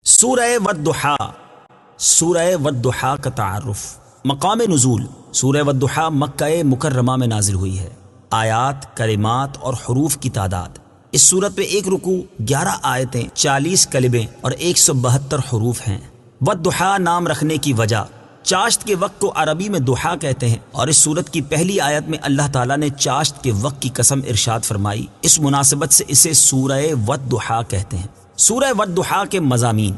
سورہ والضحا، سورہ والضحا کا تعارف۔ مقام نزول، سورہ والضحا مکہ مکرمہ میں نازل ہوئی ہے۔ آیات، کلمات اور حروف کی تعداد، اس سورت میں ایک رکوع، 11 آیتیں، 40 کلمے اور 172 حروف ہیں۔ والضحا نام رکھنے کی وجہ، چاشت کے وقت کو عربی میں ضحا کہتے ہیں، اور اس سورت کی پہلی آیت میں اللہ تعالیٰ نے چاشت کے وقت کی قسم ارشاد فرمائی، اس مناسبت سے اسے سورہ والضحا کہتے ہیں۔ سورہ والضحا کے مضامین،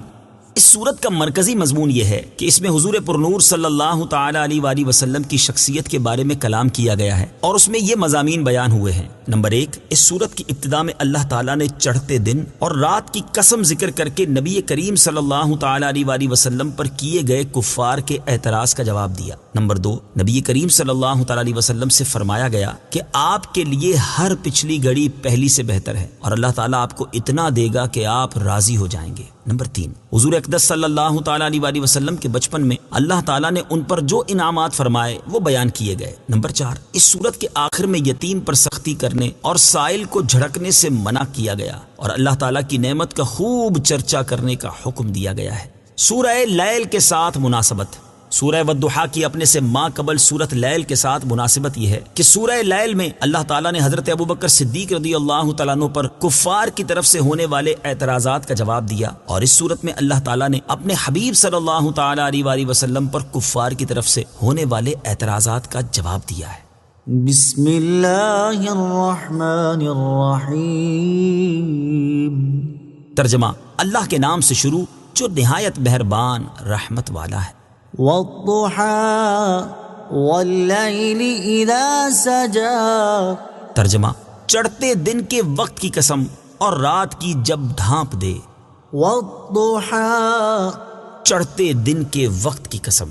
اس سورت کا مرکزی مضمون یہ ہے کہ اس میں حضور پرنور صلی اللہ تعالی علیہ وآلہ وسلم کی شخصیت کے بارے میں کلام کیا گیا ہے، اور اس میں یہ مضامین بیان ہوئے ہیں۔ نمبر 1، اس سورت کی ابتدا میں اللہ تعالیٰ نے چڑھتے دن اور رات کی قسم ذکر کر کے نبی کریم صلی اللہ تعالی علیہ وآلہ وسلم پر کیے گئے کفار کے اعتراض کا جواب دیا۔ نمبر 2، نبی کریم صلی اللہ تعالی علیہ وسلم سے فرمایا گیا کہ آپ کے لیے ہر پچھلی گھڑی پہلی سے بہتر ہے، اور اللہ تعالیٰ آپ کو اتنا دے گا کہ آپ راضی ہو جائیں گے۔ نمبر 3، حضور اقدس صلی اللہ تعالی علیہ وآلہ وسلم کے بچپن میں اللہ تعالیٰ نے ان پر جو انعامات فرمائے وہ بیان کیے گئے۔ نمبر 4، اس سورت کے آخر میں یتیم پر سختی کرنے اور سائل کو جھڑکنے سے منع کیا گیا، اور اللہ تعالیٰ کی نعمت کا خوب چرچا کرنے کا حکم دیا گیا ہے۔ سورہ لیل کے ساتھ مناسبت، سورہ والضحا کی اپنے سے ماں قبل سورت لیل کے ساتھ مناسبت یہ ہے کہ سورہ لیل میں اللہ تعالیٰ نے حضرت ابوبکر صدیق رضی اللہ تعالیٰ عنہ پر کفار کی طرف سے ہونے والے اعتراضات کا جواب دیا، اور اس سورت میں اللہ تعالیٰ نے اپنے حبیب صلی اللہ تعالی علیہ وآلہ وسلم پر کفار کی طرف سے ہونے والے اعتراضات کا جواب دیا ہے۔ بسم اللہ الرحمن الرحیم۔ ترجمہ، اللہ کے نام سے شروع جو نہایت مہربان رحمت والا ہے۔ والضحى واللیل اذا سجا۔ ترجمہ، چڑھتے دن کے وقت کی قسم اور رات کی جب ڈھانپ دے۔ والضحى، چڑھتے دن کے وقت کی قسم۔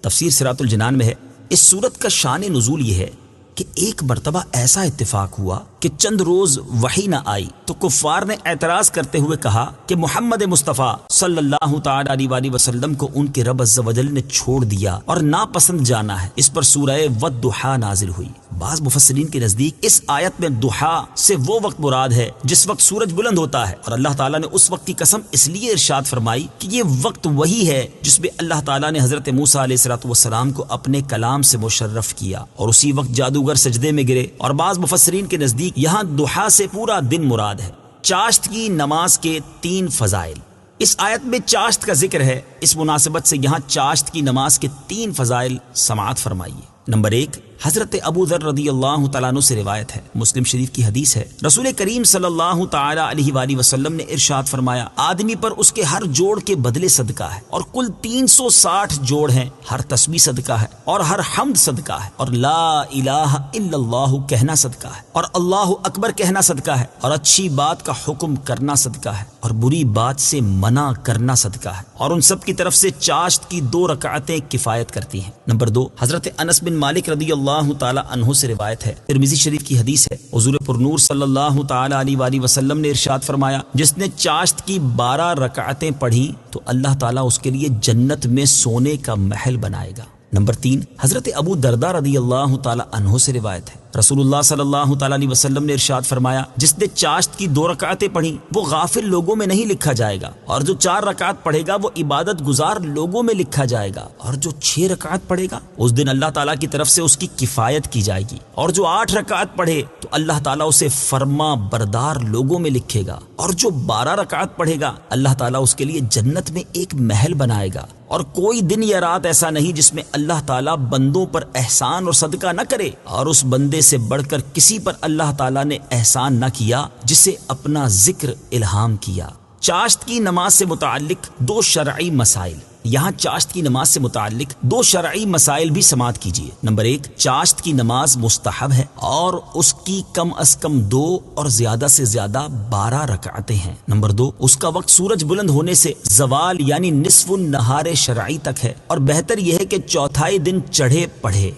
تفسیر صراط الجنان میں ہے، اس سورت کا شان نزول یہ ہے کہ ایک مرتبہ ایسا اتفاق ہوا کہ چند روز وحی نہ آئی تو کفار نے اعتراض کرتے ہوئے کہا کہ محمد مصطفیٰ صلی اللہ تعالی علیہ وآلہ وسلم کو ان کے رب عز و جل نے چھوڑ دیا اور ناپسند جانا ہے۔ اس پر سورہ والضحا نازل ہوئی۔ بعض مفسرین کے نزدیک اس آیت میں ضحا سے وہ وقت مراد ہے جس وقت سورج بلند ہوتا ہے، اور اللہ تعالیٰ نے اس وقت کی قسم اس لیے ارشاد فرمائی کہ یہ وقت وہی ہے جس میں اللہ تعالیٰ نے حضرت موسیٰ علیہ السلام کو اپنے کلام سے مشرف کیا، اور اسی وقت جادوگر سجدے میں گرے۔ اور بعض مفسرین کے نزدیک یہاں ضحا سے پورا دن مراد ہے۔ چاشت کی نماز کے 3 فضائل، اس آیت میں چاشت کا ذکر ہے، اس مناسبت سے یہاں چاشت کی نماز کے 3 فضائل سماعت فرمائیے۔ نمبر 1، حضرت ابو ذر رضی اللہ تعالیٰ عنہ سے روایت ہے، مسلم شریف کی حدیث ہے، رسول کریم صلی اللہ تعالی علیہ وآلہ وسلم نے ارشاد فرمایا، آدمی پر اس کے ہر جوڑ کے بدلے صدقہ ہے، اور کل 360 جوڑ ہیں، ہر تسبیح صدقہ ہے، اور ہر حمد صدقہ ہے، اور لا الہ الا اللہ کہنا صدقہ ہے، اور اللہ اکبر کہنا صدقہ ہے، اور اچھی بات کا حکم کرنا صدقہ ہے، اور بری بات سے منع کرنا صدقہ ہے، اور ان سب کی طرف سے چاشت کی 2 رکعتیں کفایت کرتی ہیں۔ نمبر 2، حضرت انس بن مالک رضی اللہ تعالی عنہ سے روایت ہے، ترمذی شریف کی حدیث ہے، حضور پرنور صلی اللہ تعالی علیہ وآلہ وسلم نے ارشاد فرمایا، جس نے چاشت کی 12 رکعتیں پڑھی تو اللہ تعالیٰ اس کے لیے جنت میں سونے کا محل بنائے گا۔ نمبر 3، حضرت ابو درداء رضی اللہ تعالی عنہ سے روایت ہے، رسول اللہ صلی اللہ تعالی علیہ وسلم نے ارشاد فرمایا، جس نے چاشت کی 2 رکعتیں پڑھی وہ غافل لوگوں میں نہیں لکھا جائے گا، اور جو 4 رکعت پڑھے گا وہ عبادت گزار لوگوں میں لکھا جائے گا، اور جو 6 رکعت پڑھے گا اس دن اللہ تعالیٰ کی طرف سے اس کی کفایت کی جائے گی، اور جو 8 رکعت پڑھے تو اللہ تعالیٰ اسے فرما بردار لوگوں میں لکھے گا، اور جو 12 رکعت پڑھے گا اللہ تعالیٰ اس کے لیے جنت میں ایک محل بنائے گا، اور کوئی دن یا رات ایسا نہیں جس میں اللہ تعالیٰ بندوں پر احسان اور صدقہ نہ کرے، اور اس بندے سے بڑھ کر کسی پر اللہ تعالیٰ نے احسان نہ کیا جسے اپنا ذکر الہام کیا۔ چاشت کی نماز سے متعلق 2 شرعی مسائل، یہاں چاشت کی نماز سے متعلق 2 شرعی مسائل بھی سماعت کیجیے۔ نمبر 1، چاشت کی نماز مستحب ہے، اور اس کی کم از کم 2 اور زیادہ سے زیادہ 12 رکعتیں ہیں۔ نمبر 2، اس کا وقت سورج بلند ہونے سے زوال یعنی نصف النہار شرعی تک ہے، اور بہتر یہ ہے کہ چوتھائی دن چڑھے پڑھے۔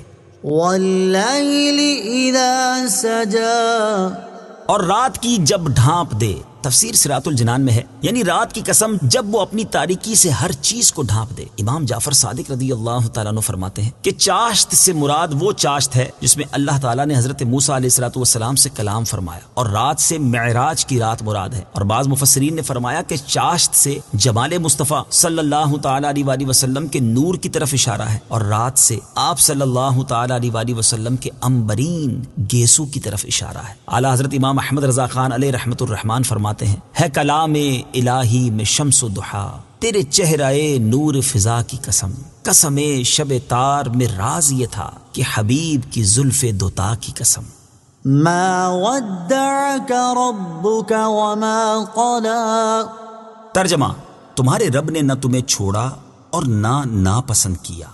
واللیل اذا سجا، اور رات کی جب ڈھانپ دے۔ تفسیر صراط الجنان میں ہے، یعنی رات کی قسم جب وہ اپنی تاریکی سے ہر چیز کو ڈھانپ دے۔ امام جعفر صادق رضی اللہ تعالیٰ عنہ فرماتے ہیں کہ چاشت سے مراد وہ چاشت ہے جس میں اللہ تعالیٰ نے حضرت موسیٰ علیہ الصلوۃ والسلام سے کلام فرمایا، اور رات سے معراج کی رات مراد ہے۔ اور بعض مفسرین نے فرمایا کہ چاشت سے جمال مصطفیٰ صلی اللہ تعالیٰ علیہ وآلہ وسلم کے نور کی طرف اشارہ ہے، اور رات سے آپ صلی اللہ تعالیٰ علیہ وآلہ وسلم کے عنبرین گیسو کی طرف اشارہ ہے۔ اعلیٰ حضرت امام احمد رضا خان علیہ رحمت الرحمان فرماتے ہیں، ہے کلام الہی میں شمس و ضحیٰ، تیرے چہرہ نور فضا کی قسم، قسم شب تار میں راز یہ تھا کہ حبیب کی زلف دوتا کی قسم۔ ما ودعك ربك وما قلى۔ ترجمہ، تمہارے رب نے نہ تمہیں چھوڑا اور نہ ناپسند کیا۔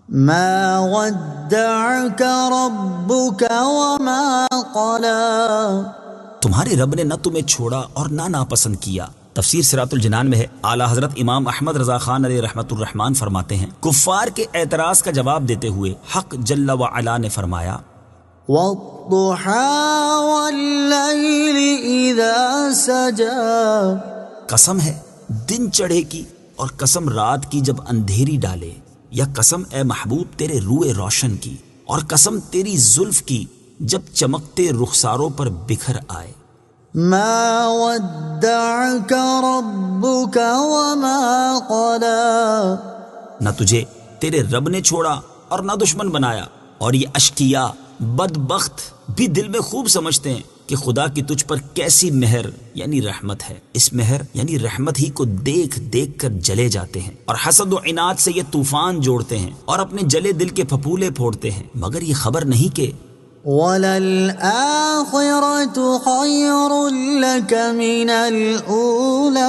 ما ودعك ربك وما قلى۔ تمہارے رب نے نہ تمہیں چھوڑا اور نہ ناپسند کیا۔ تفسیر صراط الجنان میں ہے، اعلیٰ حضرت امام احمد رضا خان علیہ رحمت الرحمان فرماتے ہیں، کفار کے اعتراض کا جواب دیتے ہوئے حق جل وعلا نے فرمایا، والضحى والليل إذا سجى۔ قسم ہے دن چڑھے کی اور قسم رات کی جب اندھیری ڈالے، یا قسم اے محبوب تیرے روئے روشن کی، اور قسم تیری زلف کی جب چمکتے رخساروں پر بکھر آئے۔ ما ودعك ربك وما قلى۔ نہ تجھے تیرے رب نے چھوڑا اور نہ دشمن بنایا۔ اور یہ اشقیا بدبخت بھی دل میں خوب سمجھتے ہیں کہ خدا کی تجھ پر کیسی مہر یعنی رحمت ہے، اس مہر یعنی رحمت ہی کو دیکھ دیکھ کر جلے جاتے ہیں، اور حسد و عناد سے یہ طوفان جوڑتے ہیں اور اپنے جلے دل کے پھپولے پھوڑتے ہیں، مگر یہ خبر نہیں کہ وَلَلْآخِرَةُ خَيْرٌ لَكَ مِنَ الْأُولَى۔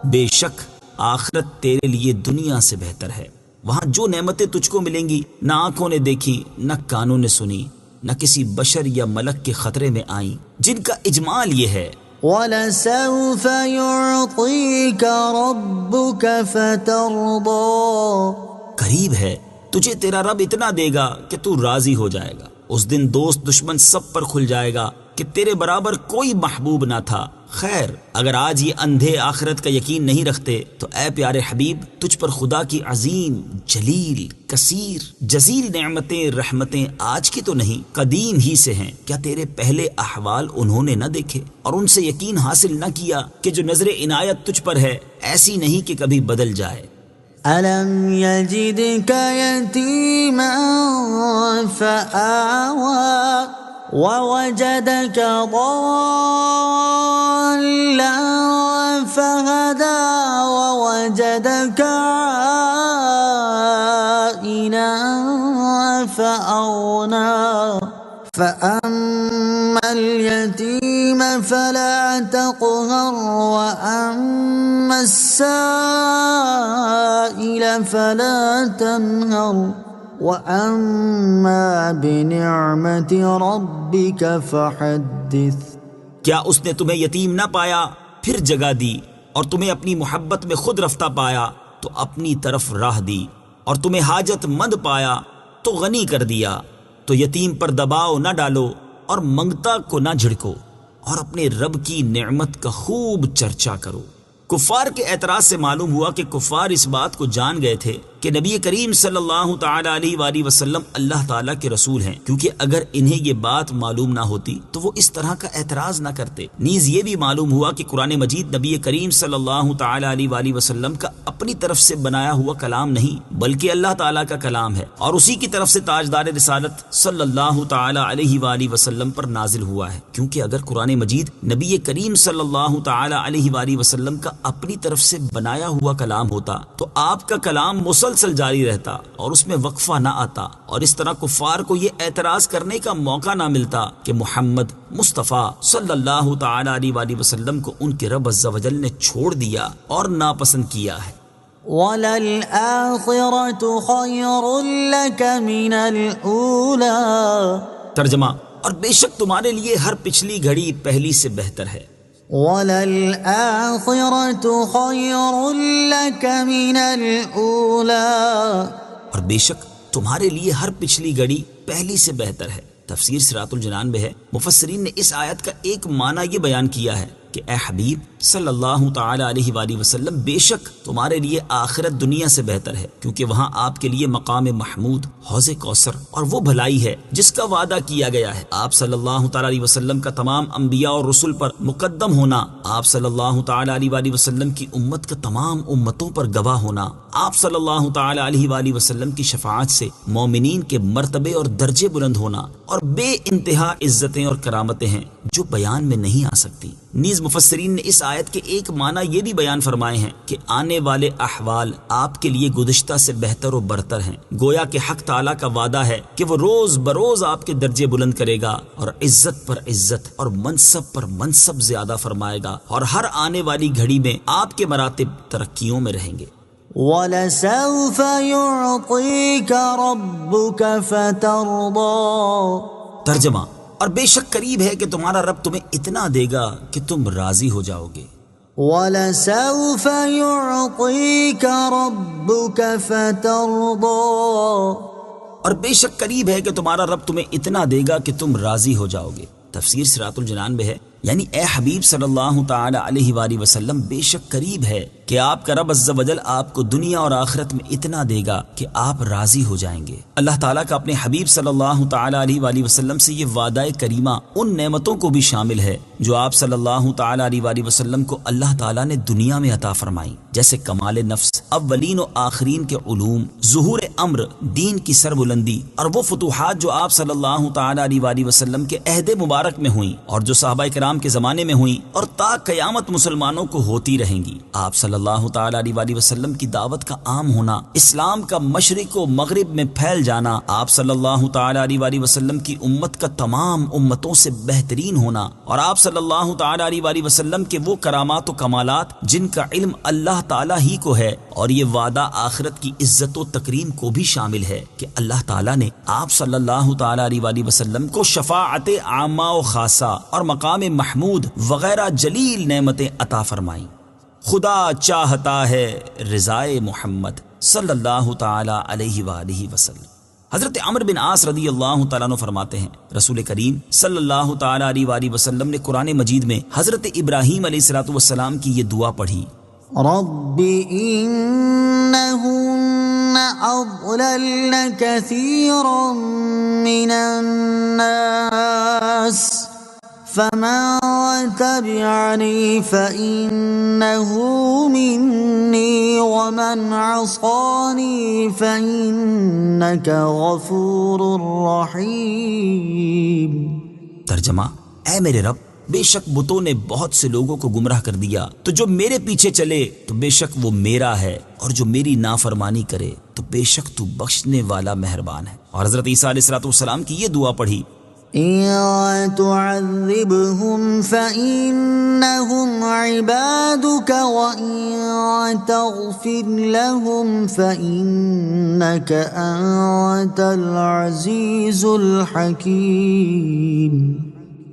بے شک آخرت تیرے لیے دنیا سے بہتر ہے۔ وہاں جو نعمتیں تجھ کو ملیں گی نہ آنکھوں نے دیکھی، نہ کانوں نے سنی، نہ کسی بشر یا ملک کے خطرے میں آئیں، جن کا اجمال یہ ہے، وَلَسَوْفَ يُعْطِيكَ رَبُّكَ فَتَرْضَىٰ۔ قریب ہے تجھے تیرا رب اتنا دے گا کہ تو راضی ہو جائے گا۔ اس دن دوست دشمن سب پر کھل جائے گا کہ تیرے برابر کوئی محبوب نہ تھا۔ خیر، اگر آج یہ اندھے آخرت کا یقین نہیں رکھتے تو اے پیارے حبیب، تجھ پر خدا کی عظیم، جلیل، کثیر، جزیل نعمتیں، رحمتیں آج کی تو نہیں، قدیم ہی سے ہیں۔ کیا تیرے پہلے احوال انہوں نے نہ دیکھے اور ان سے یقین حاصل نہ کیا کہ جو نظر عنایت تجھ پر ہے ایسی نہیں کہ کبھی بدل جائے؟ أَلَمْ يَجِدْكَ يَتِيمًا فَآوَىٰ وَوَجَدَكَ ضَالًّا فَهَدَىٰ وَوَجَدَكَ عَائِلًا فَأَغْنَىٰ فَأَمَّا الْيَتِيمَ فَلَا تَقْهَرْ وَأَمَّا السَّائِلَ فَلَا تَنْهَرْ وَأَمَّا بِنِعْمَةِ رَبِّكَ فَحَدِّثْ۔ کیا اس نے تمہیں یتیم نہ پایا پھر جگہ دی، اور تمہیں اپنی محبت میں خود رفتہ پایا تو اپنی طرف راہ دی، اور تمہیں حاجت مند پایا تو غنی کر دیا؟ تو یتیم پر دباؤ نہ ڈالو اور منگتا کو نہ جھڑکو، اور اپنے رب کی نعمت کا خوب چرچا کرو۔ کفار کے اعتراض سے معلوم ہوا کہ کفار اس بات کو جان گئے تھے کہ نبی کریم صلی اللہ تعالی علیہ وآلہ وسلم اللہ تعالیٰ کے رسول ہیں، کیونکہ اگر انہیں یہ بات معلوم نہ ہوتی تو وہ اس طرح کا اعتراض نہ کرتے۔ نیز یہ بھی معلوم ہوا کہ قرآن مجید نبی کریم صلی اللہ تعالی علیہ وآلہ وسلم کا اپنی طرف سے بنایا ہوا کلام نہیں بلکہ اللہ تعالیٰ کا کلام ہے، اور اسی کی طرف سے تاجدار رسالت صلی اللہ تعالی علیہ وآلہ وسلم پر نازل ہوا ہے، کیونکہ اگر قرآن مجید نبی کریم صلی اللہ تعالی علیہ وآلہ وسلم کا اپنی طرف سے بنایا ہوا کلام ہوتا تو آپ کا کلام مسلسل جاری رہتا اور اس میں وقفہ نہ آتا، اور اس طرح کفار کو یہ اعتراض کرنے کا موقع نہ ملتا کہ محمد مصطفیٰ صلی اللہ تعالی علیہ وآلہ وسلم کو ان کے رب عز و جل نے چھوڑ دیا اور ناپسند کیا ہے۔ وَلَلْآخِرَةُ خَيْرٌ لَكَ مِنَ الْأُولَى۔ ترجمہ، اور بے شک تمہارے لیے ہر پچھلی گھڑی پہلی سے بہتر ہے۔ وَلَلْآخِرَةُ خَيْرٌ لَكَ مِنَ الْأُولَى۔ اور بے شک تمہارے لیے ہر پچھلی گھڑی پہلی سے بہتر ہے۔ تفسیر صراط الجنان میں ہے، مفسرین نے اس آیت کا ایک معنی یہ بیان کیا ہے کہ اے حبیب صلی اللہ تعالی علیہ وآلہ وسلم، بے شک تمہارے لیے آخرت دنیا سے بہتر ہے، کیونکہ وہاں آپ کے لیے مقام محمود، حوض کوثر اور وہ بھلائی ہے جس کا وعدہ کیا گیا ہے۔ آپ صلی اللہ تعالی علیہ وسلم کا تمام انبیاء اور رسل پر مقدم ہونا، آپ صلی اللہ تعالی علیہ وآلہ وسلم کی امت کا تمام امتوں پر گواہ ہونا، آپ صلی اللہ تعالی علیہ وآلہ وسلم کی شفاعت سے مومنین کے مرتبے اور درجے بلند ہونا، اور بے انتہا عزتیں اور کرامتیں ہیں جو بیان میں نہیں آ سکتی۔ نیز مفسرین نے اس آیت کے ایک معنی یہ بھی بیان فرمائے ہیں کہ آنے والے احوال آپ کے لیے گزشتہ سے بہتر و برتر ہیں، گویا کہ حق تعالیٰ کا وعدہ ہے کہ وہ روز بروز آپ کے درجے بلند کرے گا اور عزت پر عزت اور منصب پر منصب زیادہ فرمائے گا، اور ہر آنے والی گھڑی میں آپ کے مراتب ترقیوں میں رہیں گے۔ وَلَسَوْفَ يُعْطِيكَ رَبُّكَ فَتَرْضَىٰ۔ ترجمہ: اور بے شک قریب ہے کہ تمہارا رب تمہیں اتنا دے گا کہ تم راضی ہو جاؤ گے۔ وَلَسَوْفَ يُعْطِيكَ رَبُّكَ فَتَرْضَىٰ۔ اور بے شک قریب ہے کہ تمہارا رب تمہیں اتنا دے گا کہ تم راضی ہو جاؤ گے۔ تفسیر صراط الجنان میں ہے، یعنی اے حبیب صلی اللہ تعالی علیہ وآلہ وسلم، بے شک قریب ہے کہ آپ کا رب عز و جل آپ کو دنیا اور آخرت میں اتنا دے گا کہ آپ راضی ہو جائیں گے۔ اللہ تعالیٰ کا اپنے حبیب صلی اللہ تعالی علیہ وآلہ وسلم سے یہ وعدہ کریمہ ان نعمتوں کو بھی شامل ہے جو آپ صلی اللہ تعالی علیہ وآلہ وسلم کو اللہ تعالیٰ نے دنیا میں عطا فرمائی، جیسے کمال نفس، اولین و آخرین کے علوم، ظہور امر، دین کی سربلندی، اور وہ فتوحات جو آپ صلی اللہ تعالی علیہ وآلہ وسلم کے عہد مبارک میں ہوئیں اور جو صحابہ کرام کے زمانے میں ہوئیں اور تا قیامت مسلمانوں کو ہوتی رہیں گی۔ آپ صلی اللہ تعالی علیہ وآلہ وسلم کی دعوت کا عام ہونا، اسلام کا مشرق و مغرب میں پھیل جانا، آپ صلی اللہ تعالی علیہ وآلہ وسلم کی امت کا تمام امتوں سے بہترین ہونا، اور آپ صلی اللہ تعالی علیہ وآلہ وسلم کے وہ کرامات و کمالات جن کا علم اللہ تعالی ہی کو ہے، اور یہ وعدہ آخرت کی عزت و تکریم کو بھی شامل ہے کہ اللہ تعالی نے آپ صلی اللہ تعالی علیہ وآلہ وسلم کو شفاعت عامہ و خاصہ اور مقام محمود وغیرہ جلیل نعمتیں عطا فرمائیں۔ خدا چاہتا ہے رضائے محمد صلی اللہ تعالی علیہ وآلہ وسلم۔ حضرت عمرو بن عاص رضی اللہ تعالیٰ عنہ فرماتے ہیں، رسول کریم صلی اللہ تعالی علیہ وآلہ وسلم نے قرآن مجید میں حضرت ابراہیم علیہ السلام کی یہ دعا پڑھی، رب إنهن أضللن كثيرا من الناس فمن تبعني فإنه مني ومن عصاني فإنك غفور رحيم۔ ترجمہ: اے میرے رب، بے شک بتوں نے بہت سے لوگوں کو گمراہ کر دیا، تو جو میرے پیچھے چلے تو بے شک وہ میرا ہے، اور جو میری نافرمانی کرے تو بے شک تو بخشنے والا مہربان ہے۔ اور حضرت عیسیٰ علیہ السلام کی یہ دعا پڑھی، إن تعذبهم فإنهم عبادك وإن تغفر لهم فإنك أنت العزيز الحكيم۔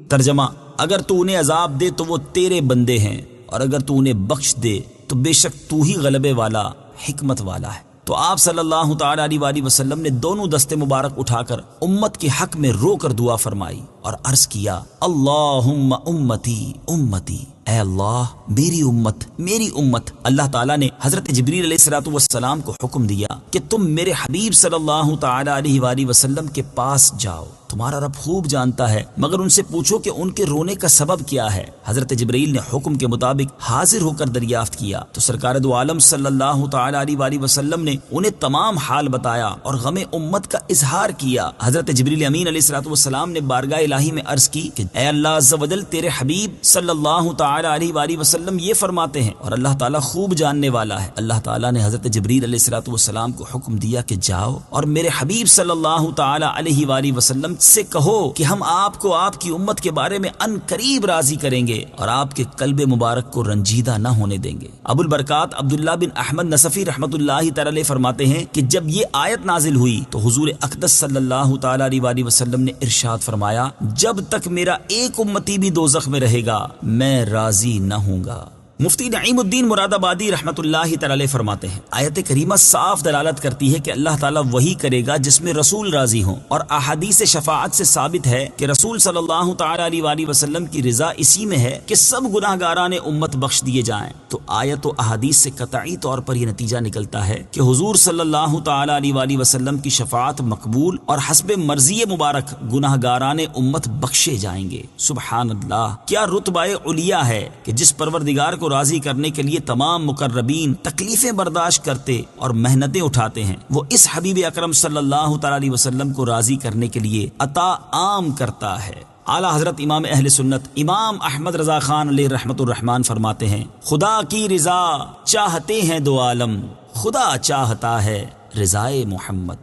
ترجمہ: اگر تو انہیں عذاب دے تو وہ تیرے بندے ہیں، اور اگر تو انہیں بخش دے تو بے شک تو ہی غلبے والا، حکمت والا ہے۔ تو آپ صلی اللہ تعالی علیہ وآلہ وسلم نے دونوں دستے مبارک اٹھا کر امت کے حق میں رو کر دعا فرمائی اور عرض کیا، اللہم امتی امتی، اے اللہ میری امت میری امت۔ اللہ تعالیٰ نے حضرت جبریل علیہ السلام کو حکم دیا کہ تم میرے حبیب صلی اللہ تعالی علیہ وآلہ وسلم کے پاس جاؤ، تمہارا رب خوب جانتا ہے، مگر ان سے پوچھو کہ ان کے رونے کا سبب کیا ہے۔ حضرت جبرائیل نے حکم کے مطابق حاضر ہو کر دریافت کیا تو سرکار دو عالم صلی اللہ تعالی علیہ وآلہ وسلم نے انہیں تمام حال بتایا اور غم امت کا اظہار کیا۔ حضرت جبریل امین علیہ السلام نے بارگاہ الہی میں عرض کی کہ اے اللہ عز و جل، تیرے حبیب صلی اللہ تعالی علیہ وآلہ وسلم یہ فرماتے ہیں اور اللہ تعالیٰ خوب جاننے والا ہے۔ اللہ تعالیٰ نے حضرت جبریل علیہ السلام کو حکم دیا کہ جاؤ اور میرے حبیب صلی اللہ تعالی علیہ وآلہ وسلم سے کہو کہ ہم آپ کو آپ کی امت کے بارے میں ان قریب راضی کریں گے اور آپ کے قلب مبارک کو رنجیدہ نہ ہونے دیں گے۔ ابو البرکات عبداللہ بن احمد نصفی رحمۃ اللہ تعالی علیہ فرماتے ہیں کہ جب یہ آیت نازل ہوئی تو حضور اقدس صلی اللہ تعالی علیہ وآلہ وسلم نے ارشاد فرمایا، جب تک میرا ایک امتی بھی دوزخ میں رہے گا میں راضی نہ ہوں گا۔ مفتی نعیم الدین مراد آبادی رحمۃ اللہ تعالی فرماتے ہیں آیت کریمہ صاف دلالت کرتی ہے کہ اللہ تعالیٰ وہی کرے گا جس میں رسول راضی ہوں، اور احادیث شفاعت سے ثابت ہے کہ رسول صلی اللہ تعالی علیہ وآلہ وسلم کی رضا اسی میں ہے کہ سب گناہ گاران امت بخش دیے جائیں۔ تو آیت و احادیث سے قطعی طور پر یہ نتیجہ نکلتا ہے کہ حضور صلی اللہ تعالی علیہ وآلہ وسلم کی شفاعت مقبول اور حسب مرضی مبارک گناہ گاران امت بخشے جائیں گے۔ سبحان اللہ، کیا رتبہ علیہ ہے کہ جس پروردگار کو راضی کرنے کے لیے تمام مقربین تکلیفیں برداشت کرتے اور محنتیں اٹھاتے ہیں، وہ اس حبیب اکرم صلی اللہ تعالی علیہ وسلم کو راضی کرنے کے لیے عطا عام کرتا ہے۔ اعلیٰ حضرت امام اہل سنت امام احمد رضا خان علیہ رحمت الرحمان فرماتے ہیں خدا کی رضا چاہتے ہیں دو عالم، خدا چاہتا ہے رضائے محمد۔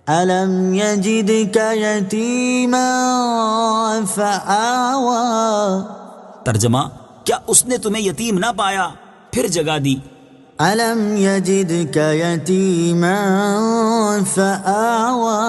أَلَمْ يَجِدْكَ يَتِيمًا فَآوَى ترجمہ، کیا اس نے تمہیں یتیم نہ پایا پھر جگہ دی؟ أَلَمْ يَجِدْكَ يَتِيمًا فَآوَى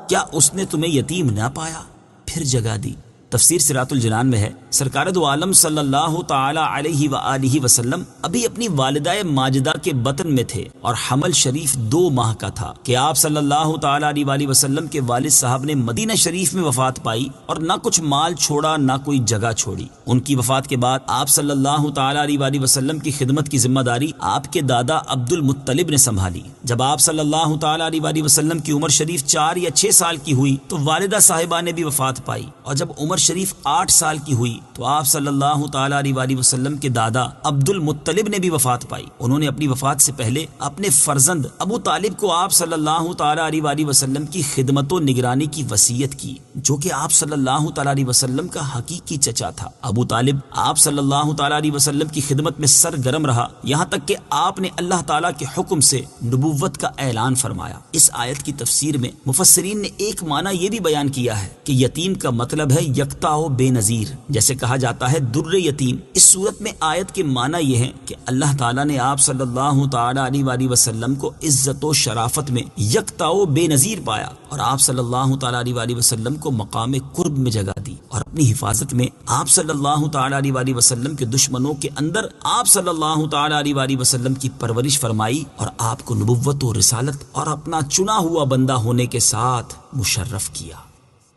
کیا اس نے تمہیں یتیم نہ پایا پھر جگہ دی؟ تفسیر صراط الجنان میں ہے سرکار دو عالم صلی اللہ تعالی علیہ وآلہ وسلم ابھی اپنی والدہ ماجدہ کے بطن میں تھے اور حمل شریف 2 ماہ کا تھا کہ آپ صلی اللہ تعالی علیہ وآلہ وسلم کے والد صاحب نے مدینہ شریف میں وفات پائی اور نہ کچھ مال چھوڑا نہ کوئی جگہ چھوڑی۔ ان کی وفات کے بعد آپ صلی اللہ تعالی علیہ وآلہ وسلم کی خدمت کی ذمہ داری آپ کے دادا عبد المطلب نے سنبھالی۔ جب آپ صلی اللہ تعالی علیہ وآلہ وسلم کی عمر شریف 4 یا 6 سال کی ہوئی تو والدہ صاحبہ نے بھی وفات پائی، اور جب عمر شریف 8 سال کی ہوئی تو آپ صلی اللہ تعالی علیہ وآلہ وسلم کے دادا عبد المطلب نے بھی وفات پائی۔ انہوں نے اپنی وفات سے پہلے اپنے فرزند ابو طالب کو آپ صلی اللہ تعالی علیہ وآلہ وسلم کی خدمت و نگرانی کی وصیت کی، جو کہ آپ صلی اللہ تعالی علیہ وسلم کا حقیقی چچا تھا۔ ابو طالب آپ صلی اللہ تعالی علیہ وسلم کی خدمت میں سرگرم رہا، یہاں تک کہ آپ نے اللہ تعالی کے حکم سے نبوت کا اعلان فرمایا۔ اس آیت کی تفسیر میں مفسرین نے ایک معنی یہ بھی بیان کیا ہے کہ یتیم کا مطلب ہے یکتا و بے نظیر، جیسے کہا جاتا ہے در یتیم۔ اس صورت میں آیت کے معنی یہ ہے کہ اللہ تعالیٰ نے آپ صلی اللہ تعالی علیہ وآلہ وسلم کو عزت و شرافت میں یکتا و بے نظیر پایا، اور آپ صلی اللہ تعالی علیہ وآلہ وسلم کو مقام قرب میں جگہ دی، اور اپنی حفاظت میں آپ صلی اللہ تعالی علیہ وآلہ وسلم کے دشمنوں کے اندر آپ صلی اللہ تعالی علیہ وآلہ وسلم کی پرورش فرمائی، اور آپ کو نبوت و رسالت اور اپنا چنا ہوا بندہ ہونے کے ساتھ مشرف کیا۔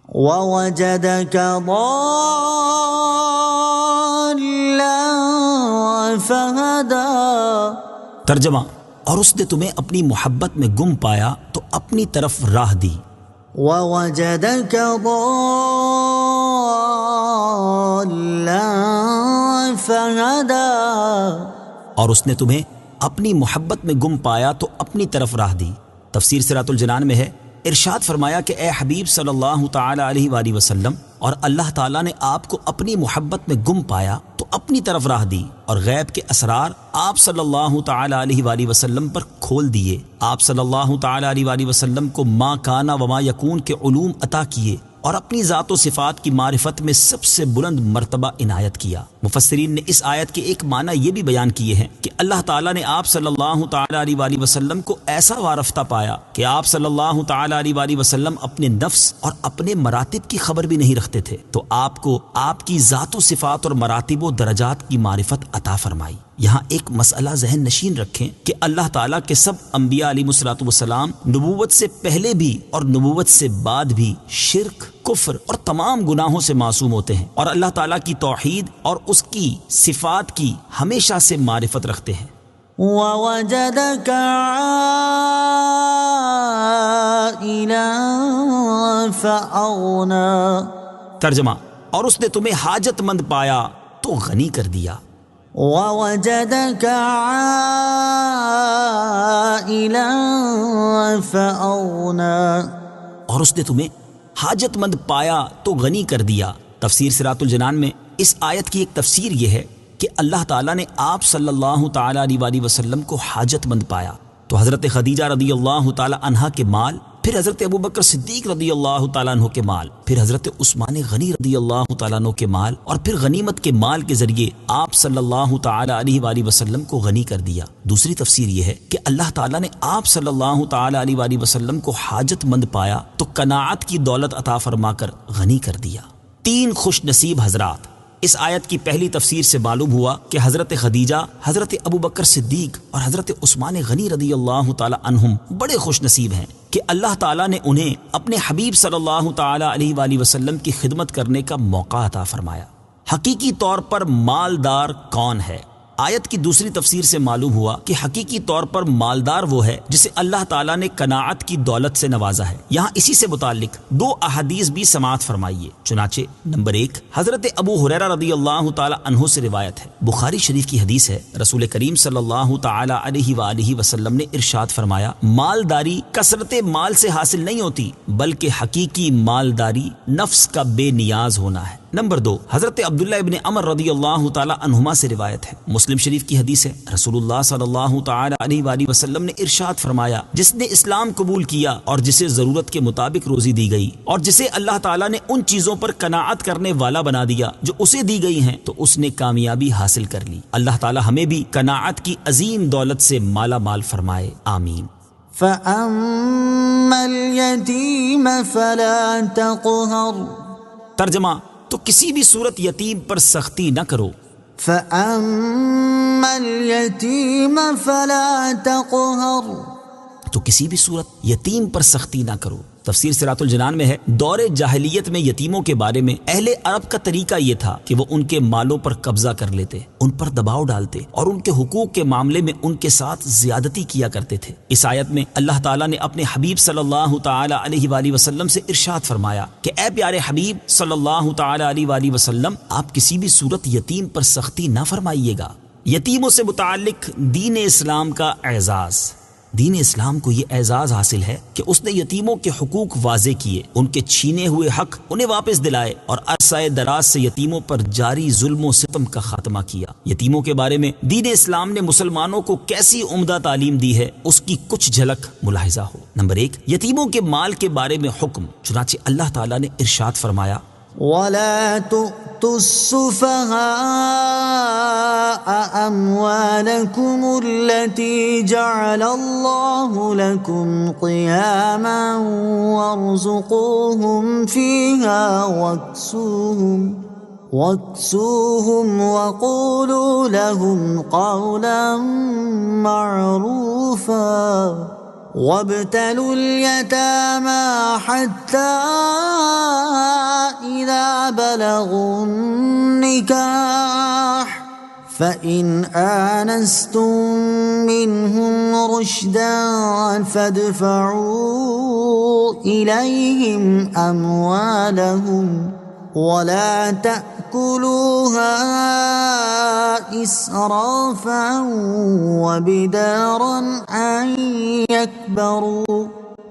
وَوَجَدَكَ ضَالًّا فَهَدَى ترجمہ، اور اس نے تمہیں اپنی محبت میں گم پایا تو اپنی طرف راہ دی۔ وَوَجَدَكَ ضَالًّا فَهَدَى اور اس نے تمہیں اپنی محبت میں گم پایا تو اپنی طرف راہ دی۔ تفسیر صراط الجنان میں ہے ارشاد فرمایا کہ اے حبیب صلی اللہ تعالی علیہ وآلہ وسلم، اور اللہ تعالیٰ نے آپ کو اپنی محبت میں گم پایا تو اپنی طرف راہ دی، اور غیب کے اسرار آپ صلی اللہ تعالی علیہ وآلہ وسلم پر کھول دیے۔ آپ صلی اللہ تعالی علیہ وآلہ وسلم کو ما کانا وما یکون کے علوم عطا کیے، اور اپنی ذات و صفات کی معرفت میں سب سے بلند مرتبہ عنایت کیا۔ مفسرین نے اس آیت کے ایک معنی یہ بھی بیان کیے ہیں کہ اللہ تعالیٰ نے آپ صلی اللہ تعالی علیہ وآلہ وسلم کو ایسا وارفتہ پایا کہ آپ صلی اللہ تعالی علیہ وآلہ وسلم اپنے نفس اور اپنے مراتب کی خبر بھی نہیں رکھتے تھے، تو آپ کو آپ کی ذات و صفات اور مراتب و درجات کی معرفت عطا فرمائی۔ یہاں ایک مسئلہ ذہن نشین رکھیں کہ اللہ تعالیٰ کے سب انبیاء علیہ الصلوۃ والسلام نبوت سے پہلے بھی اور نبوت سے بعد بھی شرک، کفر اور تمام گناہوں سے معصوم ہوتے ہیں، اور اللہ تعالیٰ کی توحید اور اس کی صفات کی ہمیشہ سے معرفت رکھتے ہیں۔ وَوَجَدَكَ عَائِلًا فَأَغْنَى ترجمہ، اور اس نے تمہیں حاجت مند پایا تو غنی کر دیا۔ وَوَجَدَكَ عَائِلًا فَأَغْنَى اور اس نے تمہیں حاجت مند پایا تو غنی کر دیا۔ تفسیر صراط الجنان میں اس آیت کی ایک تفسیر یہ ہے کہ اللہ تعالیٰ نے آپ صلی اللہ تعالی علیہ وآلہ وسلم کو حاجت مند پایا تو حضرت خدیجہ رضی اللہ تعالی عنہا کے مال، پھر حضرت ابوبکر صدیق رضی اللہ تعالیٰ عنہ کے مال، پھر حضرت عثمان غنی رضی اللہ تعالیٰ عنہ کے مال، اور پھر غنیمت کے مال کے ذریعے آپ صلی اللہ تعالی علیہ وآلہ وسلم کو غنی کر دیا۔ دوسری تفسیر یہ ہے کہ اللہ تعالیٰ نے آپ صلی اللہ تعالی علیہ وآلہ وسلم کو حاجت مند پایا تو قناعت کی دولت عطا فرما کر غنی کر دیا۔ 3 خوش نصیب حضرات اس آیت کی پہلی تفسیر سے معلوم ہوا کہ حضرت خدیجہ، حضرت ابو بکر صدیق اور حضرت عثمان غنی رضی اللہ تعالی عنہم بڑے خوش نصیب ہیں کہ اللہ تعالیٰ نے انہیں اپنے حبیب صلی اللہ تعالی علیہ وآلہ وسلم کی خدمت کرنے کا موقع عطا فرمایا۔ حقیقی طور پر مالدار کون ہے؟ آیت کی دوسری تفسیر سے معلوم ہوا کہ حقیقی طور پر مالدار وہ ہے جسے اللہ تعالیٰ نے قناعت کی دولت سے نوازا ہے۔ یہاں اسی سے متعلق دو احادیث بھی سماعت فرمائیے۔ چنانچہ نمبر 1 حضرت ابو ہریرہ رضی اللہ تعالی عنہ سے روایت ہے، بخاری شریف کی حدیث ہے، رسول کریم صلی اللہ تعالی علیہ وآلہ وسلم نے ارشاد فرمایا، مالداری کثرت مال سے حاصل نہیں ہوتی بلکہ حقیقی مالداری نفس کا بے نیاز ہونا ہے۔ نمبر 2 حضرت عبداللہ ابن عمر رضی اللہ تعالی عنہما سے روایت ہے، مسلم شریف کی حدیث ہے، رسول اللہ صلی اللہ تعالی علیہ وآلہ وسلم نے ارشاد فرمایا، جس نے اسلام قبول کیا اور جسے ضرورت کے مطابق روزی دی گئی اور جسے اللہ تعالیٰ نے ان چیزوں پر قناعت کرنے والا بنا دیا جو اسے دی گئی ہیں، تو اس نے کامیابی حاصل کر لی۔ اللہ تعالیٰ ہمیں بھی قناعت کی عظیم دولت سے مالا مال فرمائے، آمین۔ فَأَمَّا الْيَتِيمَ فَلَا تَقْهَرْ۔ ترجمہ، تو کسی بھی صورت یتیم پر سختی نہ کرو۔ فَأَمَّا الْيَتِيمَ فَلَا تَقْهَرْ، تو کسی بھی صورت یتیم پر سختی نہ کرو۔ تفسیر سراۃ الجنان میں ہے، دور جاہلیت میں یتیموں کے بارے میں اہل عرب کا طریقہ یہ تھا کہ وہ ان کے مالوں پر قبضہ کر لیتے، ان پر دباؤ ڈالتے اور ان کے حقوق کے معاملے میں ان کے ساتھ زیادتی کیا کرتے تھے۔ اس آیت میں اللہ تعالیٰ نے اپنے حبیب صلی اللہ تعالی علیہ وآلہ وسلم سے ارشاد فرمایا کہ اے پیارے حبیب صلی اللہ تعالی علیہ وآلہ وسلم، آپ کسی بھی صورت یتیم پر سختی نہ فرمائیے گا۔ یتیموں سے متعلق دین اسلام کا اعزاز، دین اسلام کو یہ اعزاز حاصل ہے کہ اس نے یتیموں کے حقوق واضح کیے، ان کے چھینے ہوئے حق انہیں واپس دلائے اور عرصہ دراز سے یتیموں پر جاری ظلم و ستم کا خاتمہ کیا۔ یتیموں کے بارے میں دین اسلام نے مسلمانوں کو کیسی عمدہ تعلیم دی ہے، اس کی کچھ جھلک ملاحظہ ہو۔ نمبر 1 یتیموں کے مال کے بارے میں حکم، چنانچہ اللہ تعالیٰ نے ارشاد فرمایا، وَلَا تُؤْتُوا السُّفَهَاءَ أَمْوَالَكُمُ الَّتِي جَعَلَ اللَّهُ لَكُمْ قِيَامًا وَارْزُقُوهُمْ فِيهَا وَاكْسُوهُمْ وَقُولُوا لَهُمْ قَوْلًا مَّعْرُوفًا وَابْتَلُوا الْيَتَامَى حَتَّى إِذَا بَلَغُوا النِّكَاحَ فَإِنْ آنَسْتُم مِّنْهُمْ رُشْدًا فَادْفَعُوا إِلَيْهِمْ أَمْوَالَهُمْ وَلَا تَأْكُلُوهَا إِسْرَافًا وَبِدَارًا أَن يَكْبَرُوا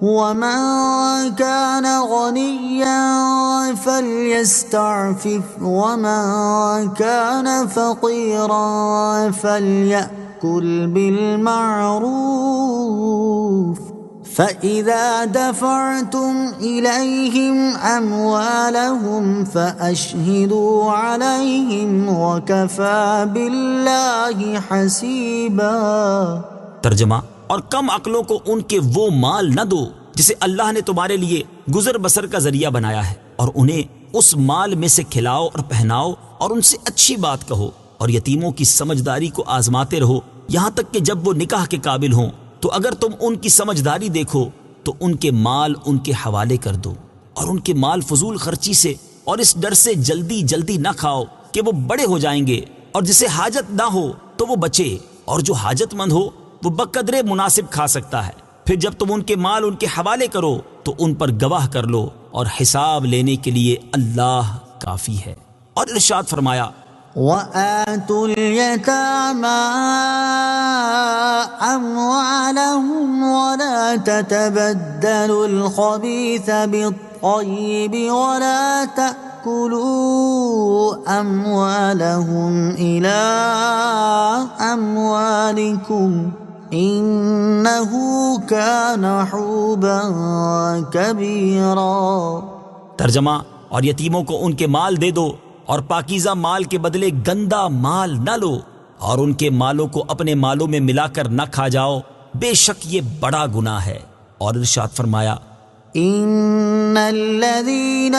وَمَن كَانَ غَنِيًّا فَلْيَسْتَعْفِفْ وَمَن كَانَ فَقِيرًا فَلْيَأْكُلْ بِالْمَعْرُوفِ فَإِذَا دَفَعْتُمْ إِلَيْهِمْ أَمْوَالَهُمْ فَأَشْهِدُوا عَلَيْهِمْ وَكَفَى بِاللَّهِ حَسِيبًا۔ ترجمہ، اور کم عقلوں کو ان کے وہ مال نہ دو جسے اللہ نے تمہارے لیے گزر بسر کا ذریعہ بنایا ہے، اور انہیں اس مال میں سے کھلاؤ اور پہناؤ اور ان سے اچھی بات کہو، اور یتیموں کی سمجھداری کو آزماتے رہو یہاں تک کہ جب وہ نکاح کے قابل ہوں، تو اگر تم ان کی سمجھداری دیکھو تو ان کے مال ان کے حوالے کر دو، اور ان کے مال فضول خرچی سے اور اس ڈر سے جلدی جلدی نہ کھاؤ کہ وہ بڑے ہو جائیں گے، اور جسے حاجت نہ ہو تو وہ بچے، اور جو حاجت مند ہو وہ بقدرے مناسب کھا سکتا ہے۔ پھر جب تم ان کے مال ان کے حوالے کرو تو ان پر گواہ کر لو، اور حساب لینے کے لیے اللہ کافی ہے۔ اور ارشاد فرمایا، وَآتُوا الْيَتَامَى أَمْوَالَهُمْ وَلَا تَتَبَدَّلُوا الْخَبِيثَ بِالطَّيِّبِ وَلَا تَأْكُلُوا أَمْوَالَهُمْ إِلَىٰ أَمْوَالِكُمْ إِنَّهُ كَانَ حُوبًا كَبِيرًا۔ ترجمہ، اور یتیموں کو ان کے مال دے دو، اور پاکیزہ مال کے بدلے گندا مال نہ لو، اور ان کے مالوں کو اپنے مالوں میں ملا کر نہ کھا جاؤ، بے شک یہ بڑا گناہ ہے۔ اور ارشاد فرمایا، إِنَّ الَّذِينَ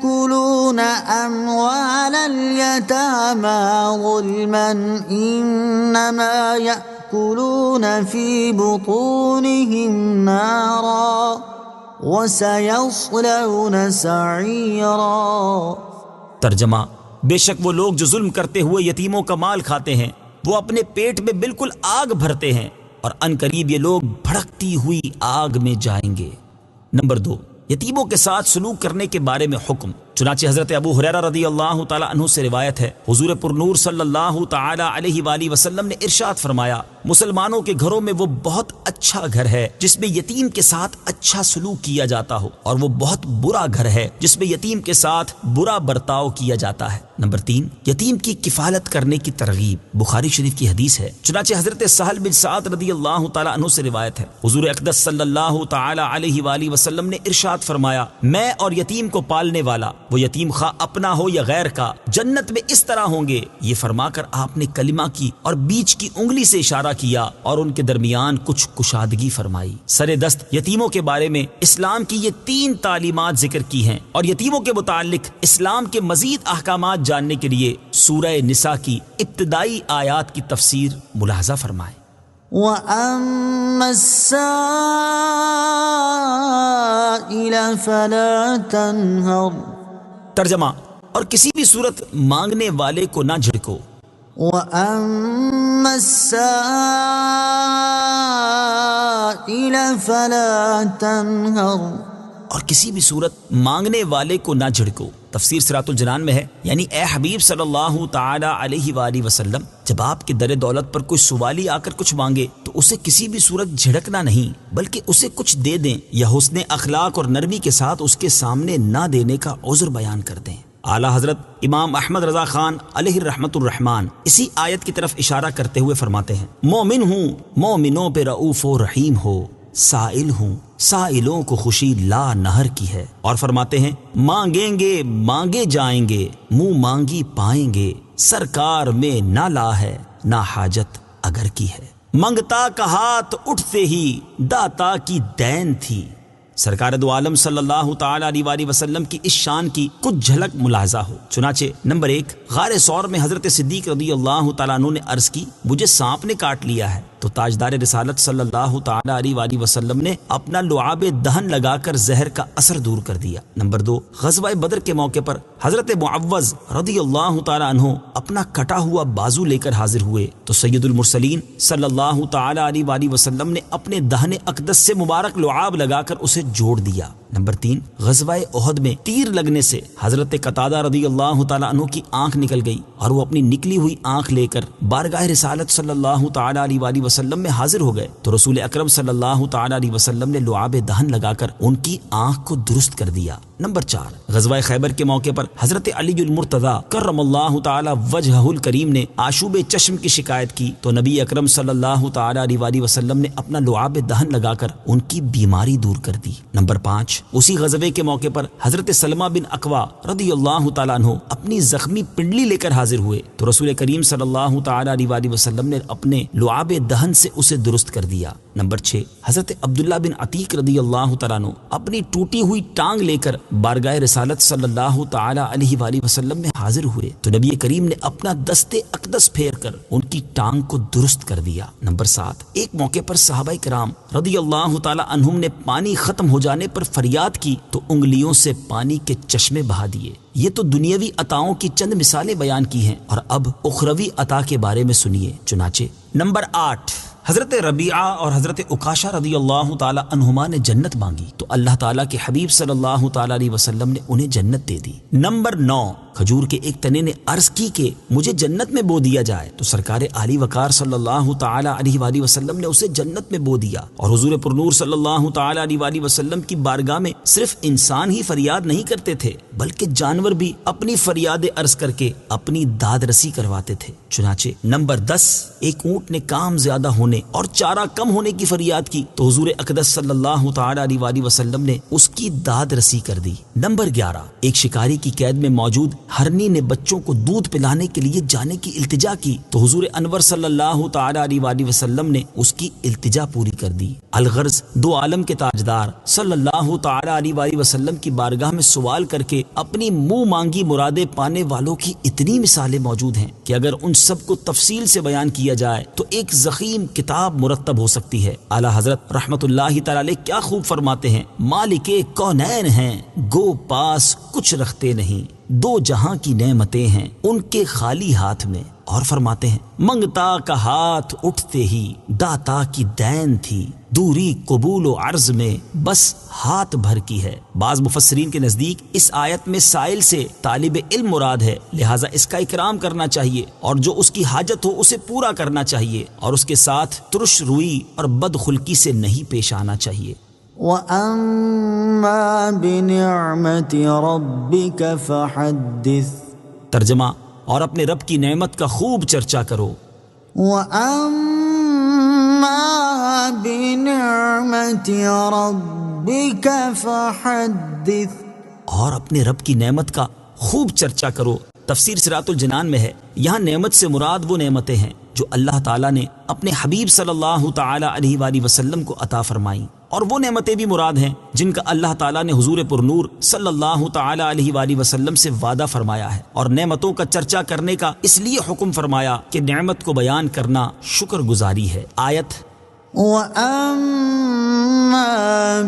يأكلون أموال اليتامى ظلما إنما يأكلون في بطونهم نارا وسيصلون سعيرا۔ ترجمہ: بے شک وہ لوگ جو ظلم کرتے ہوئے یتیموں کا مال کھاتے ہیں وہ اپنے پیٹ میں بالکل آگ بھرتے ہیں اور ان قریب یہ لوگ بھڑکتی ہوئی آگ میں جائیں گے۔ نمبر 2، یتیموں کے ساتھ سلوک کرنے کے بارے میں حکم۔ چنانچہ حضرت ابو ہریرہ رضی اللہ تعالی عنہ سے روایت ہے، حضور پرنور صلی اللہ تعالی علیہ وآلہ وسلم نے ارشاد فرمایا، مسلمانوں کے گھروں میں وہ بہت اچھا گھر ہے جس میں یتیم کے ساتھ اچھا سلوک کیا جاتا ہو، اور وہ بہت برا گھر ہے جس میں یتیم کے ساتھ برا برتاؤ کیا جاتا ہے۔ نمبر 3، یتیم کی کفالت کرنے کی ترغیب۔ بخاری شریف کی حدیث ہے، چنانچہ حضرت سہل بن سعد رضی اللہ تعالی عنہ سے روایت ہے، حضور اقدس صلی اللہ تعالی علیہ وآلہ وسلم نے ارشاد فرمایا، میں اور یتیم کو پالنے والا، وہ یتیم خواہ اپنا ہو یا غیر کا، جنت میں اس طرح ہوں گے۔ یہ فرما کر آپ نے کلمہ کی اور بیچ کی انگلی سے اشارہ کیا اور ان کے درمیان کچھ کشادگی فرمائی۔ سر دست یتیموں کے بارے میں اسلام کی یہ 3 تعلیمات ذکر کی ہیں، اور یتیموں کے متعلق اسلام کے مزید احکامات جاننے کے لیے سورہ نساء کی ابتدائی آیات کی تفسیر ملاحظہ فرمائیں۔ وَأَمَّا السَّائِلَ فَلَا تَنْهَرْ۔ ترجمہ: اور کسی بھی صورت مانگنے والے کو نہ جھڑکو۔ وَأَمَّا السَّائِلَ فَلَا تَنْهَرْ۔ اور کسی بھی صورت مانگنے والے کو نہ جھڑکو۔ تفسیر صراط الجنان میں ہے، یعنی اے حبیب صلی اللہ تعالی علیہ وآلہ وسلم، جب آپ کے در دولت پر کوئی سوالی آ کر کچھ مانگے تو اسے کسی بھی صورت جھڑکنا نہیں، بلکہ اسے کچھ دے دیں یا حسن اخلاق اور نرمی کے ساتھ اس کے سامنے نہ دینے کا عذر بیان کر دیں۔ اعلیٰ حضرت امام احمد رضا خان علیہ رحمت الرحمان اسی آیت کی طرف اشارہ کرتے ہوئے فرماتے ہیں، مومن ہوں مومنوں پہ رؤوف و رحیم ہو، سائل ہوں سائلوں کو خوشی لا نہر کی ہے۔ اور فرماتے ہیں، مانگیں گے مانگے جائیں گے، منہ مانگی پائیں گے، سرکار میں نہ لا ہے نہ حاجت اگر کی ہے، منگتا کا ہاتھ اٹھتے ہی داتا کی دین تھی۔ سرکار دو عالم صلی اللہ تعالی علیہ وآلہ وسلم کی اس شان کی کچھ جھلک ملاحظہ ہو۔ چنانچہ نمبر 1، غار ثور میں حضرت صدیق رضی اللہ تعالیٰ عنہ نے عرض کی، مجھے سانپ نے کاٹ لیا ہے، تو تاجدار رسالت صلی اللہ تعالی علیہ وآلہ وسلم نے اپنا لعاب دہن لگا کر زہر کا اثر دور کر دیا۔ نمبر 2، غزوہ بدر کے موقع پر حضرت معوذ رضی اللہ تعالی عنہ اپنا کٹا ہوا بازو لے کر حاضر ہوئے تو سید المرسلین صلی اللہ تعالی علیہ وآلہ وسلم نے اپنے دہن اقدس سے مبارک لعاب لگا کر اسے جوڑ دیا۔ نمبر 3، غزوہ احد میں تیر لگنے سے حضرت قتادہ رضی اللہ تعالی عنہ کی آنکھ نکل گئی اور وہ اپنی نکلی ہوئی آنکھ لے کر بارگاہ رسالت صلی اللہ تعالی علیہ وآلہ وسلم میں حاضر ہو گئے تو رسول اکرم صلی اللہ تعالی علیہ وسلم نے لعاب دہن لگا کر ان کی آنکھ کو درست کر دیا۔ نمبر 4، غزوہ خیبر کے موقع پر حضرت علی المرتضی کرم اللہ تعالی وجہہ الکریم نے آشوب چشم کی شکایت کی تو نبی اکرم صلی اللہ تعالی علیہ وآلہ وسلم نے اپنا لعاب دہن لگا کر ان کی بیماری دور کر دی۔ نمبر 5، اسی غزوے کے موقع پر حضرت سلمہ بن اکوا رضی اللہ تعالیٰ عنہ اپنی زخمی پنڈلی لے کر حاضر ہوئے تو رسول کریم صلی اللہ تعالی علیہ وآلہ وسلم نے اپنے لعاب دہن سے اسے درست کر دیا۔ نمبر 6، حضرت عبداللہ بن عتیق رضی اللہ تعالیٰ عنہ اپنی ٹوٹی ہوئی ٹانگ لے کر بارگاہ رسالت صلی اللہ تعالی علیہ وآلہ وسلم میں حاضر ہوئے تو نبی کریم نے اپنا دست اقدس پھیر کر ان کی ٹانگ کو درست کر دیا۔ نمبر 7، ایک موقع پر صحابہ کرام رضی اللہ تعالی عنہم نے پانی ختم ہو جانے پر فریاد کی تو انگلیوں سے پانی کے چشمے بہا دیے۔ یہ تو دنیاوی عطاؤں کی چند مثالیں بیان کی ہیں، اور اب اخروی عطا کے بارے میں سنیے۔ چنانچہ نمبر 8، حضرت ربیعہ اور حضرت عکاشہ رضی اللہ تعالی عنہما نے جنت مانگی تو اللہ تعالیٰ کے حبیب صلی اللہ تعالی علیہ وسلم نے انہیں جنت دے دی۔ نمبر 9، کھجور کے ایک تنے نے عرض کی کہ مجھے جنت میں بو دیا جائے تو سرکار عالی وقار صلی اللہ تعالی علیہ وآلہ وسلم نے اسے جنت میں بو دیا۔ اور حضور پرنور صلی اللہ تعالی علیہ وآلہ وسلم کی بارگاہ میں صرف انسان ہی فریاد نہیں کرتے تھے بلکہ جانور بھی اپنی فریاد عرض کر کے اپنی داد رسی کرواتے تھے۔ چنانچہ نمبر 10، ایک اونٹ نے کام زیادہ ہونے ہونے اور چارہ کم ہونے کی فریاد کی تو حضور اقدس صلی اللہ تعالی علیہ وآلہ وسلم نے اس کی داد رسی کر دی۔ نمبر 11، ایک شکاری کی قید میں موجود ہرنی نے بچوں کو دودھ پلانے کے لیے جانے کی التجا کی تو حضور انور صلی اللہ تعالی علیہ وآلہ وسلم نے اس کی التجا پوری کر دی۔ الغرض دو عالم کے تاجدار صلی اللہ تعالی علیہ وآلہ وسلم کی بارگاہ میں سوال کر کے اپنی منہ مانگی مرادیں پانے والوں کی اتنی مثالیں موجود ہیں کہ اگر ان سب کو تفصیل سے بیان کیا جائے تو ایک ضخیم کتاب مرتب ہو سکتی ہے۔ اعلیٰ حضرت رحمت اللہ تعالی علیہ کیا خوب فرماتے ہیں، مالک کونین ہیں گو پاس کچھ رکھتے نہیں، دو جہاں کی نعمتیں ہیں ان کے خالی ہاتھ میں، اور فرماتے ہیں منگتا کا ہاتھ اٹھتے ہی داتا کی دین تھی، دوری قبول و عرض میں بس ہاتھ بھر کی ہے۔ بعض مفسرین کے نزدیک اس آیت میں سائل سے طالب علم مراد ہے، لہٰذا اس کا اکرام کرنا چاہیے اور جو اس کی حاجت ہو اسے پورا کرنا چاہیے اور اس کے ساتھ ترش روئی اور بدخلقی سے نہیں پیش آنا چاہیے۔ وَأَمَّا بِنِعْمَةِ رَبِّكَ فَحَدِّثْ، ترجمہ، اور اپنے رب کی نعمت کا خوب چرچا کرو۔ وَأَمَّا بِنِعْمَةِ رَبِّكَ فَحَدِّثْ، اور اپنے رب کی نعمت کا خوب چرچا کرو۔ تفسیر صراط الجنان میں ہے، یہاں نعمت سے مراد وہ نعمتیں ہیں جو اللہ تعالیٰ نے اپنے حبیب صلی اللہ تعالی علیہ وآلہ وسلم کو عطا فرمائیں، اور وہ نعمتیں بھی مراد ہیں جن کا اللہ تعالیٰ نے حضور پر نور صلی اللہ تعالی علیہ وآلہ وسلم سے وعدہ فرمایا ہے، اور نعمتوں کا چرچا کرنے کا اس لیے حکم فرمایا کہ نعمت کو بیان کرنا شکر گزاری ہے۔ آیت وَأَمَّا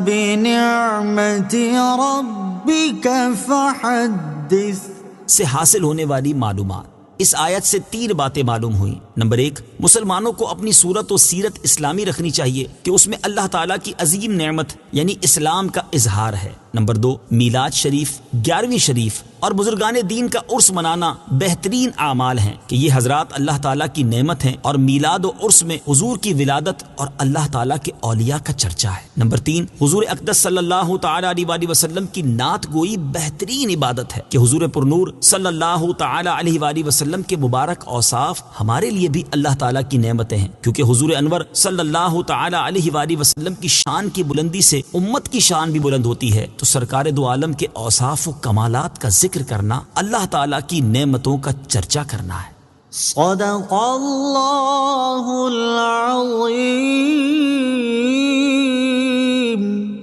بِنِعْمَةِ رَبِّكَ فَحَدِّثْ سے حاصل ہونے والی معلومات۔ اس آیت سے 3 باتیں معلوم ہوئیں۔ نمبر 1، مسلمانوں کو اپنی صورت و سیرت اسلامی رکھنی چاہیے کہ اس میں اللہ تعالیٰ کی عظیم نعمت یعنی اسلام کا اظہار ہے۔ نمبر 2، میلاد شریف، 11ویں شریف اور بزرگان دین کا عرس منانا بہترین اعمال ہیں کہ یہ حضرات اللہ تعالیٰ کی نعمت ہیں، اور میلاد و عرس میں حضور کی ولادت اور اللہ تعالیٰ کے اولیاء کا چرچا ہے۔ نمبر 3، حضور اقدس صلی اللہ تعالی علیہ وآلہ وسلم کی نعت گوئی بہترین عبادت ہے کہ حضور پر نور صلی اللہ تعالی علیہ وآلہ وسلم کے مبارک اوصاف ہمارے لیے بھی اللہ تعالیٰ کی نعمتیں ہیں، کیونکہ حضور انور صلی اللہ تعالی علیہ وآلہ وسلم کی شان کی بلندی سے امت کی شان بھی بلند ہوتی ہے، تو سرکار دو عالم کے اوصاف و کمالات کا ذکر کرنا اللہ تعالیٰ کی نعمتوں کا چرچا کرنا ہے۔ صدق اللہ العظیم۔